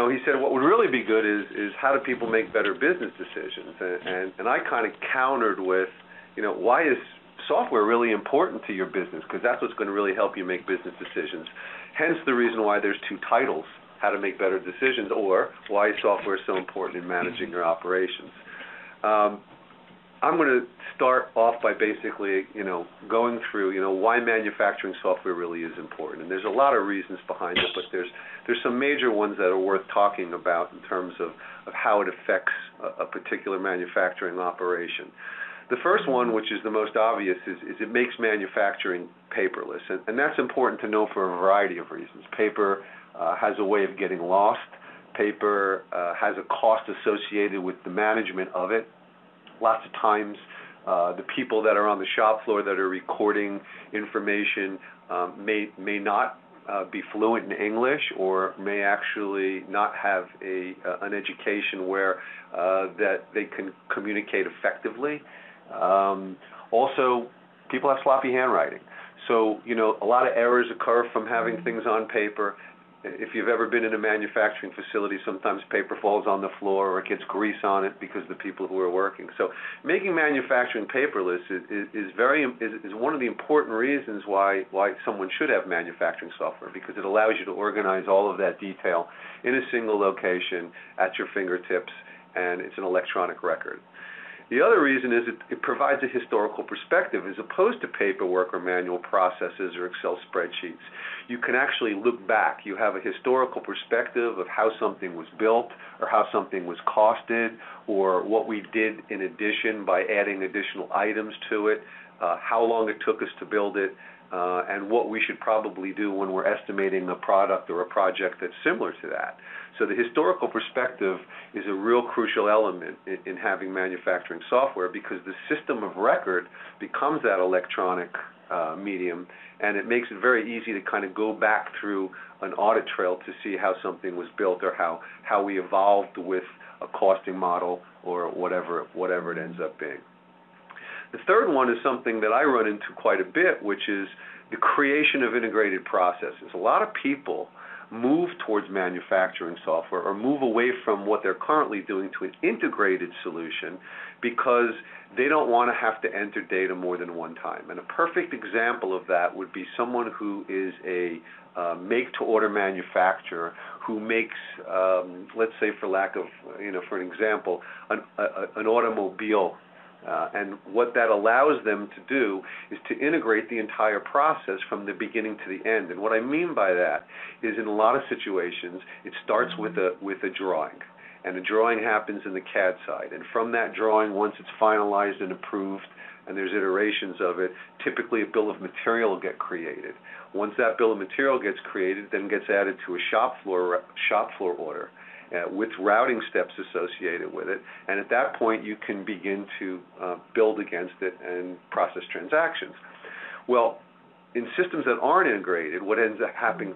he said what would really be good is how do people make better business decisions? And I kind of countered with, why is software really important to your business? Because that's what's going to really help you make business decisions. Hence the reason why there's two titles, how to make better decisions, or why software is so important in managing your operations. I'm going to start off by basically, going through, why manufacturing software really is important. And there's a lot of reasons behind it, but there's some major ones that are worth talking about in terms of how it affects a particular manufacturing operation. The first one, which is the most obvious, is it makes manufacturing paperless. And that's important to know for a variety of reasons. Paper has a way of getting lost. Paper has a cost associated with the management of it. Lots of times, the people that are on the shop floor that are recording information may not be fluent in English, or may actually not have an education where that they can communicate effectively. Also, people have sloppy handwriting. So, a lot of errors occur from having things on paper. If you've ever been in a manufacturing facility, sometimes paper falls on the floor or it gets grease on it because of the people who are working. So making manufacturing paperless is one of the important reasons why someone should have manufacturing software, because it allows you to organize all of that detail in a single location at your fingertips, and it's an electronic record. The other reason is it provides a historical perspective. As opposed to paperwork or manual processes or Excel spreadsheets, you can actually look back. You have a historical perspective of how something was built, or how something was costed, or what we did in addition by adding additional items to it, how long it took us to build it, and what we should probably do when we're estimating a product or a project that's similar to that. So the historical perspective is a real crucial element in having manufacturing software, because the system of record becomes that electronic medium, and it makes it very easy to kind of go back through an audit trail to see how something was built, or how we evolved with a costing model, or whatever it ends up being. The third one is something that I run into quite a bit, which is the creation of integrated processes. A lot of people move towards manufacturing software, or move away from what they're currently doing to an integrated solution, because they don't want to have to enter data more than one time. And a perfect example of that would be someone who is a make-to-order manufacturer who makes, let's say, for lack of, for an example, an automobile. And what that allows them to do is to integrate the entire process from the beginning to the end. And what I mean by that is, in a lot of situations, it starts with a drawing. And the drawing happens in the CAD side. And from that drawing, once it's finalized and approved, and there's iterations of it, typically a bill of material will get created. Once that bill of material gets created, then gets added to a shop floor order, with routing steps associated with it, and at that point you can begin to build against it and process transactions. Well, in systems that aren't integrated, what ends up happening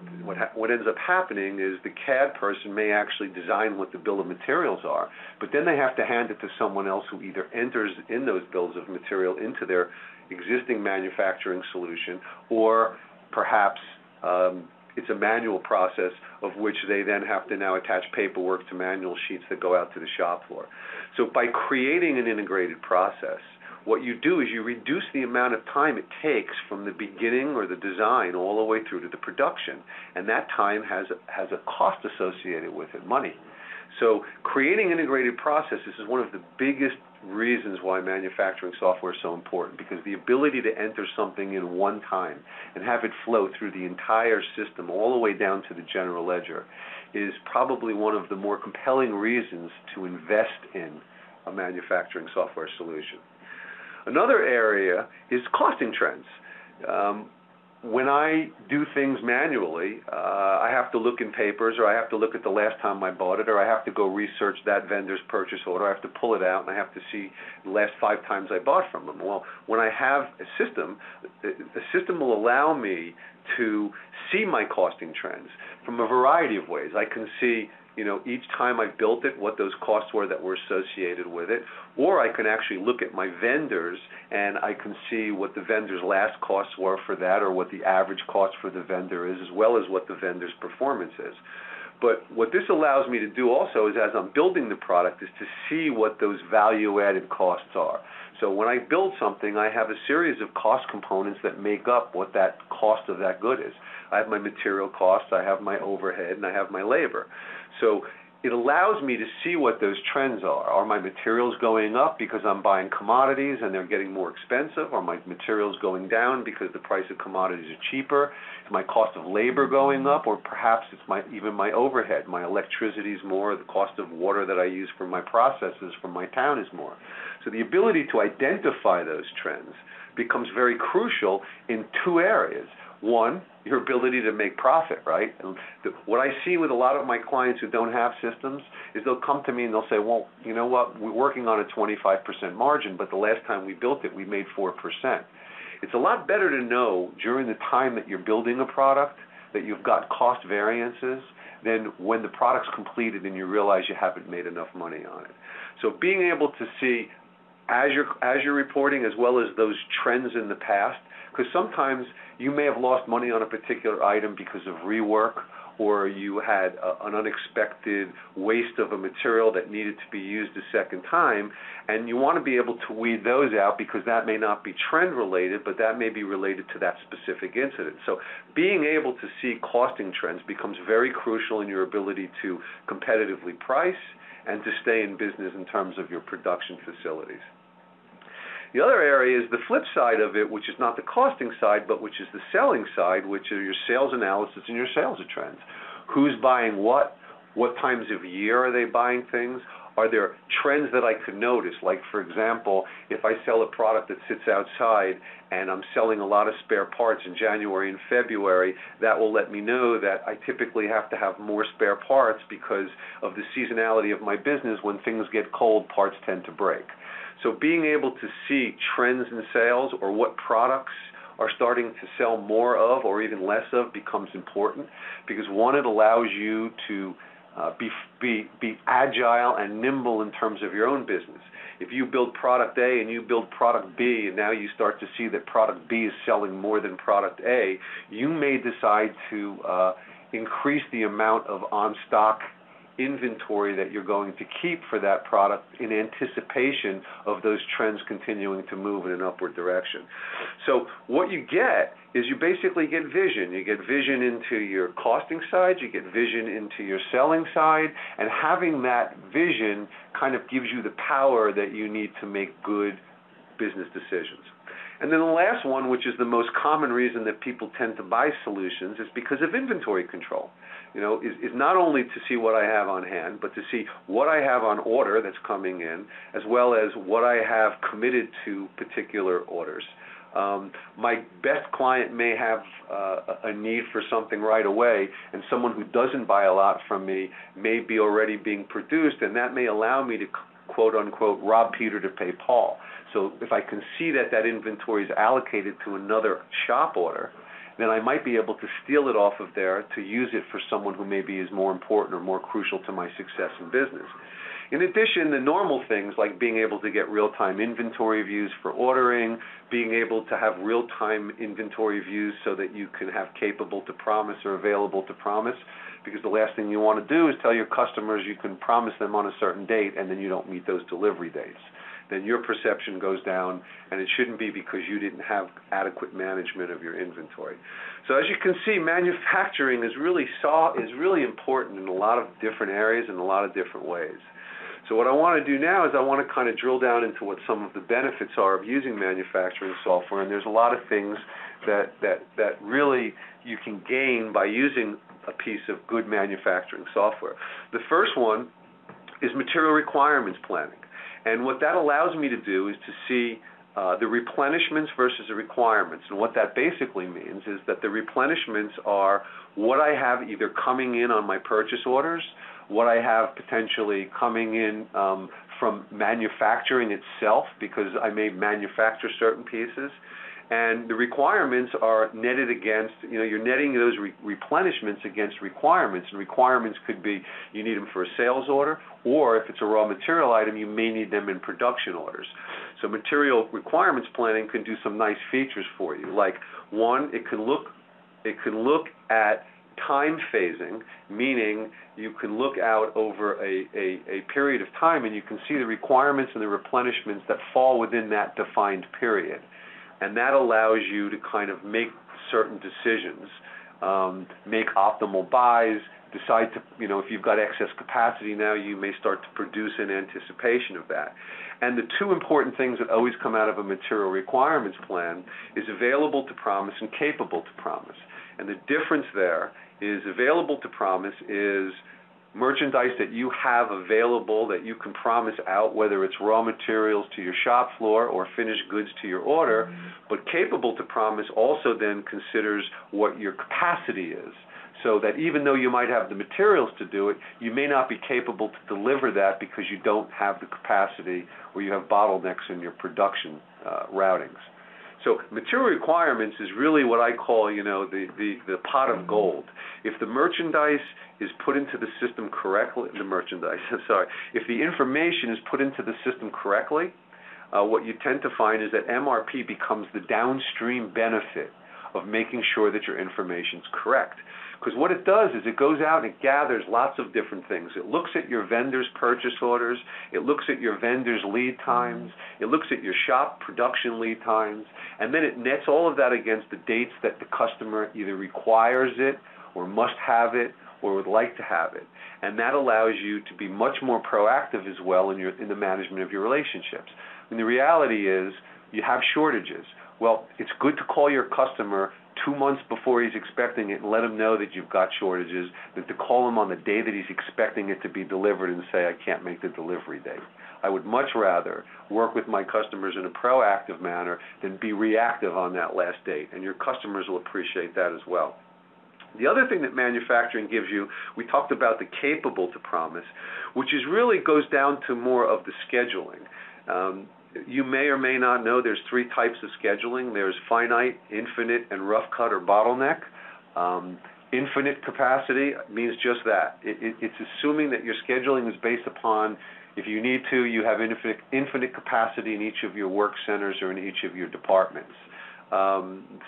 is the CAD person may actually design what the bill of materials are, but then they have to hand it to someone else who either enters in those bills of material into their existing manufacturing solution, or perhaps it's a manual process of which they then have to now attach paperwork to manual sheets that go out to the shop floor. So by creating an integrated process, what you do is you reduce the amount of time it takes from the beginning or the design all the way through to the production. And that time has a cost associated with it, money. So creating integrated processes is one of the biggest reasons why manufacturing software is so important, because the ability to enter something in one time and have it flow through the entire system all the way down to the general ledger is probably one of the more compelling reasons to invest in a manufacturing software solution. Another area is costing trends. When I do things manually, I have to look in papers, or I have to look at the last time I bought it, or I have to go research that vendor's purchase order. I have to pull it out, and I have to see the last 5 times I bought from them. Well, when I have a system will allow me to see my costing trends from a variety of ways. I can see, each time I built it, what those costs were that were associated with it, or I can actually look at my vendors and I can see what the vendor's last costs were for that, or what the average cost for the vendor is, as well as what the vendor's performance is. But what this allows me to do also is, as I'm building the product, is to see what those value-added costs are. So when I build something, I have a series of cost components that make up what that cost of that good is. I have my material costs, I have my overhead, and I have my labor. So it allows me to see what those trends are. Are my materials going up because I'm buying commodities and they're getting more expensive? Are my materials going down because the price of commodities are cheaper? Is my cost of labor going up? Or perhaps it's even my overhead. My electricity is more, the cost of water that I use for my processes from my town is more. So the ability to identify those trends becomes very crucial in two areas. One, your ability to make profit, right? And what I see with a lot of my clients who don't have systems is they'll come to me and they'll say, well, you know what, we're working on a 25% margin, but the last time we built it, we made 4%. It's a lot better to know during the time that you're building a product that you've got cost variances than when the product's completed and you realize you haven't made enough money on it. So being able to see as you're reporting, as well as those trends in the past, because sometimes you may have lost money on a particular item because of rework, or you had an unexpected waste of a material that needed to be used a second time, and you want to be able to weed those out because that may not be trend related, but that may be related to that specific incident. So being able to see costing trends becomes very crucial in your ability to competitively price and to stay in business in terms of your production facilities. The other area is the flip side of it, which is not the costing side, but which is the selling side, which are your sales analysis and your sales trends. Who's buying what? What times of year are they buying things? Are there trends that I could notice? Like, for example, if I sell a product that sits outside and I'm selling a lot of spare parts in January and February, that will let me know that I typically have to have more spare parts because of the seasonality of my business. When things get cold, parts tend to break. So being able to see trends in sales or what products are starting to sell more of or even less of becomes important, because one, it allows you to be agile and nimble in terms of your own business. If you build product A and you build product B, and now you start to see that product B is selling more than product A, you may decide to increase the amount of on-stock inventory that you're going to keep for that product in anticipation of those trends continuing to move in an upward direction. So what you get is you basically get vision. You get vision into your costing side, you get vision into your selling side, and having that vision kind of gives you the power that you need to make good business decisions. And then the last one, which is the most common reason that people tend to buy solutions, is because of inventory control. You know, is not only to see what I have on hand, but to see what I have on order that's coming in, as well as what I have committed to particular orders. My best client may have a need for something right away, and someone who doesn't buy a lot from me may be already being produced, and that may allow me to, quote unquote, rob Peter to pay Paul. So if I can see that that inventory is allocated to another shop order, then I might be able to steal it off of there to use it for someone who maybe is more important or more crucial to my success in business. In addition, the normal things like being able to get real-time inventory views for ordering, being able to have real-time inventory views so that you can have capable to promise or available to promise, because the last thing you want to do is tell your customers you can promise them on a certain date and then you don't meet those delivery dates. Then your perception goes down, and it shouldn't be because you didn't have adequate management of your inventory. So as you can see, manufacturing is really important in a lot of different areas and a lot of different ways. So what I want to do now is I want to kind of drill down into what some of the benefits are of using manufacturing software, and there's a lot of things that really you can gain by using a piece of good manufacturing software. The first one is material requirements planning. And what that allows me to do is to see the replenishments versus the requirements. And what that basically means is that the replenishments are what I have either coming in on my purchase orders, what I have potentially coming in from manufacturing itself, because I may manufacture certain pieces. And the requirements are netted against, you're netting those replenishments against requirements. And requirements could be you need them for a sales order, or if it's a raw material item, you may need them in production orders. So material requirements planning can do some nice features for you. Like one, it can look at time phasing, meaning you can look out over a period of time and you can see the requirements and the replenishments that fall within that defined period. And that allows you to kind of make certain decisions, make optimal buys, decide to, if you've got excess capacity now, you may start to produce in anticipation of that. And the two important things that always come out of a material requirements plan is available to promise and capable to promise. And the difference there is available to promise is merchandise that you have available that you can promise out, whether it's raw materials to your shop floor or finished goods to your order. But capable to promise also then considers what your capacity is, so that even though you might have the materials to do it, you may not be capable to deliver that because you don't have the capacity or you have bottlenecks in your production routings. So material requirements is really what I call, the pot of gold. If the merchandise is put into the system correctly, if the information is put into the system correctly, what you tend to find is that MRP becomes the downstream benefit of making sure that your information is correct. Because what it does is it goes out and it gathers lots of different things. It looks at your vendors' purchase orders. It looks at your vendors' lead times. It looks at your shop production lead times. And then it nets all of that against the dates that the customer either requires it or must have it or would like to have it. And that allows you to be much more proactive as well in the management of your relationships. And the reality is you have shortages. Well, it's good to call your customer 2 months before he's expecting it and let him know that you've got shortages than to call him on the day that he's expecting it to be delivered and say, I can't make the delivery date. I would much rather work with my customers in a proactive manner than be reactive on that last date, and your customers will appreciate that as well. The other thing that manufacturing gives you, we talked about the capable to promise, which is really goes down to more of the scheduling. You may or may not know there's 3 types of scheduling. There's finite, infinite, and rough cut or bottleneck. Infinite capacity means just that. It's assuming that your scheduling is based upon, if you need to, you have infinite capacity in each of your work centers or in each of your departments.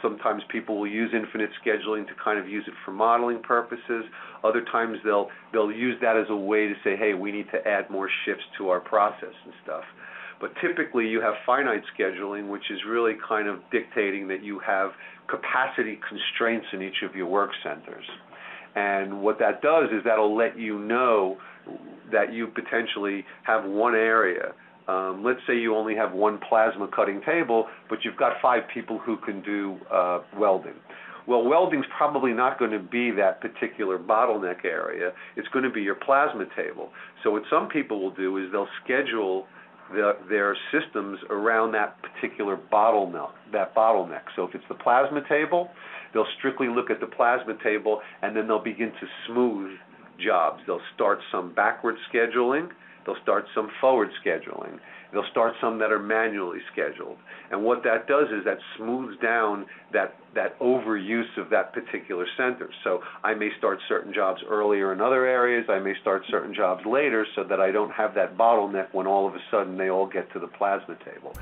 Sometimes people will use infinite scheduling to kind of use it for modeling purposes. Other times they'll use that as a way to say, hey, we need to add more shifts to our process and stuff. But typically you have finite scheduling, which is really kind of dictating that you have capacity constraints in each of your work centers. And what that does is that'll let you know that you potentially have one area. Let's say you only have one plasma cutting table, but you've got 5 people who can do welding. Well, welding's probably not going to be that particular bottleneck area. It's going to be your plasma table. So what some people will do is they'll schedule their systems around that particular bottleneck. So if it's the plasma table, they'll strictly look at the plasma table and then they'll begin to smooth jobs. They'll start some backward scheduling. They'll start some forward scheduling. They'll start some that are manually scheduled. And what that does is that smooths down that overuse of that particular center. So I may start certain jobs earlier in other areas. I may start certain jobs later so that I don't have that bottleneck when all of a sudden they all get to the plasma table.